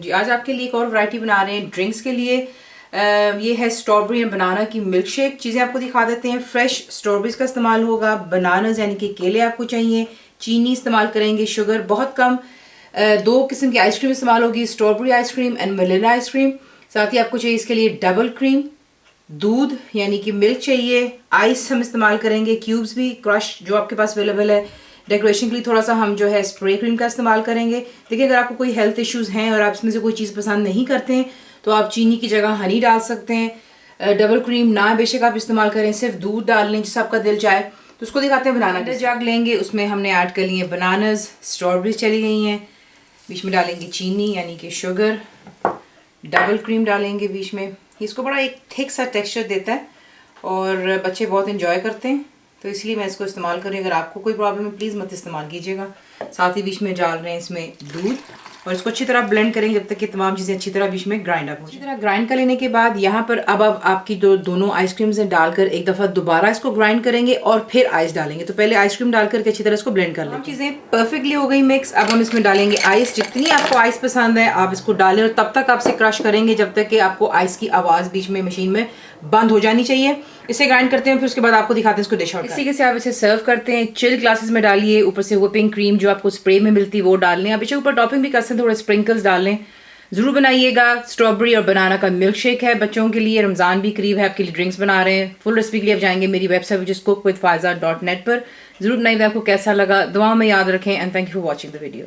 जी आज आपके लिए एक और वैरायटी बना रहे हैं ड्रिंक्स के लिए। ये है स्ट्रॉबेरी एंड बनाना की मिल्क शेक। चीज़ें आपको दिखा देते हैं। फ्रेश स्ट्रॉबेरीज का इस्तेमाल होगा, बनानाज यानी कि केले आपको चाहिए, चीनी इस्तेमाल करेंगे, शुगर बहुत कम, दो किस्म की आइसक्रीम इस्तेमाल होगी, strawberry ice cream and vanilla ice cream. साथ ही आपको चाहिए इसके लिए डबल क्रीम, दूध यानी कि मिल्क चाहिए, आइस हम इस्तेमाल करेंगे, क्यूब्स भी क्रश जो आपके पास अवेलेबल है। डेकोरेशन के लिए थोड़ा सा हम जो है स्प्रे क्रीम का इस्तेमाल करेंगे। देखिए अगर आपको कोई हेल्थ इश्यूज हैं और आप इसमें से कोई चीज़ पसंद नहीं करते हैं तो आप चीनी की जगह हनी डाल सकते हैं। डबल क्रीम ना बेशक आप इस्तेमाल करें, सिर्फ दूध डाल लें जिससे आपका दिल चाहे। तो उसको दिखाते हैं बनाना। जग लेंगे, उसमें हमने ऐड कर लिए बनानाज, स्ट्रॉबेरीज चली गई हैं, बीच में डालेंगे चीनी यानी कि शुगर, डबल क्रीम डालेंगे बीच में। इसको बड़ा एक थिक सा टेक्सचर देता है और बच्चे बहुत इंजॉय करते हैं, तो इसलिए मैं इसको इस्तेमाल कर रही हूँ। अगर आपको कोई प्रॉब्लम है प्लीज़ मत इस्तेमाल कीजिएगा। साथ ही बीच में डाल रहे हैं इसमें दूध और इसको अच्छी तरह ब्लेंड करेंगे जब तक कि तमाम चीज़ें अच्छी तरह बीच में ग्राइंड अप हो। अच्छी तरह ग्राइंड कर लेने के बाद यहाँ पर अब आपकी दोनों आइसक्रीम्स हैं डालकर एक दफ़ा दोबारा इसको ग्राइंड करेंगे और फिर आइस डालेंगे। तो पहले आइसक्रीम डालकर के अच्छी तरह इसको ब्लेंड कर लेंगे। चीज़ें परफेक्टली हो गई मिक्स। अब हम इसमें डालेंगे आइस। जितनी आपको आइस पसंद है आप इसको डालें और तब तक आपसे क्रश करेंगे जब तक कि आपको आइस की आवाज़ बीच में मशीन में बंद हो जानी चाहिए। इसे ग्राइंड करते हैं, फिर उसके बाद आपको दिखाते हैं इसको डिश आउट। इसी से आप इसे सर्व करते हैं। चिल ग्लासेस में डालिए, ऊपर से व्हिपिंग क्रीम जो आपको स्प्रे में मिलती है वो डाल लें। आप इसे ऊपर टॉपिंग भी कर सकते हैं, थोड़े स्प्रिंकल्स डाल लें। जरूर बनाइएगा। स्ट्रॉबेरी और बनाना का मिल्क शेक है बच्चों के लिए। रमजान भी करीब है, आपके लिए ड्रिंक्स बना रहे हैं। फुल रेसिपी के लिए आप जाएंगे मेरी वेबसाइट विच इज cookWithFaiza.net पर। जरूर बनाइएगा। आपको कैसा लगा दुआ में याद रखें and thank you for watching the video.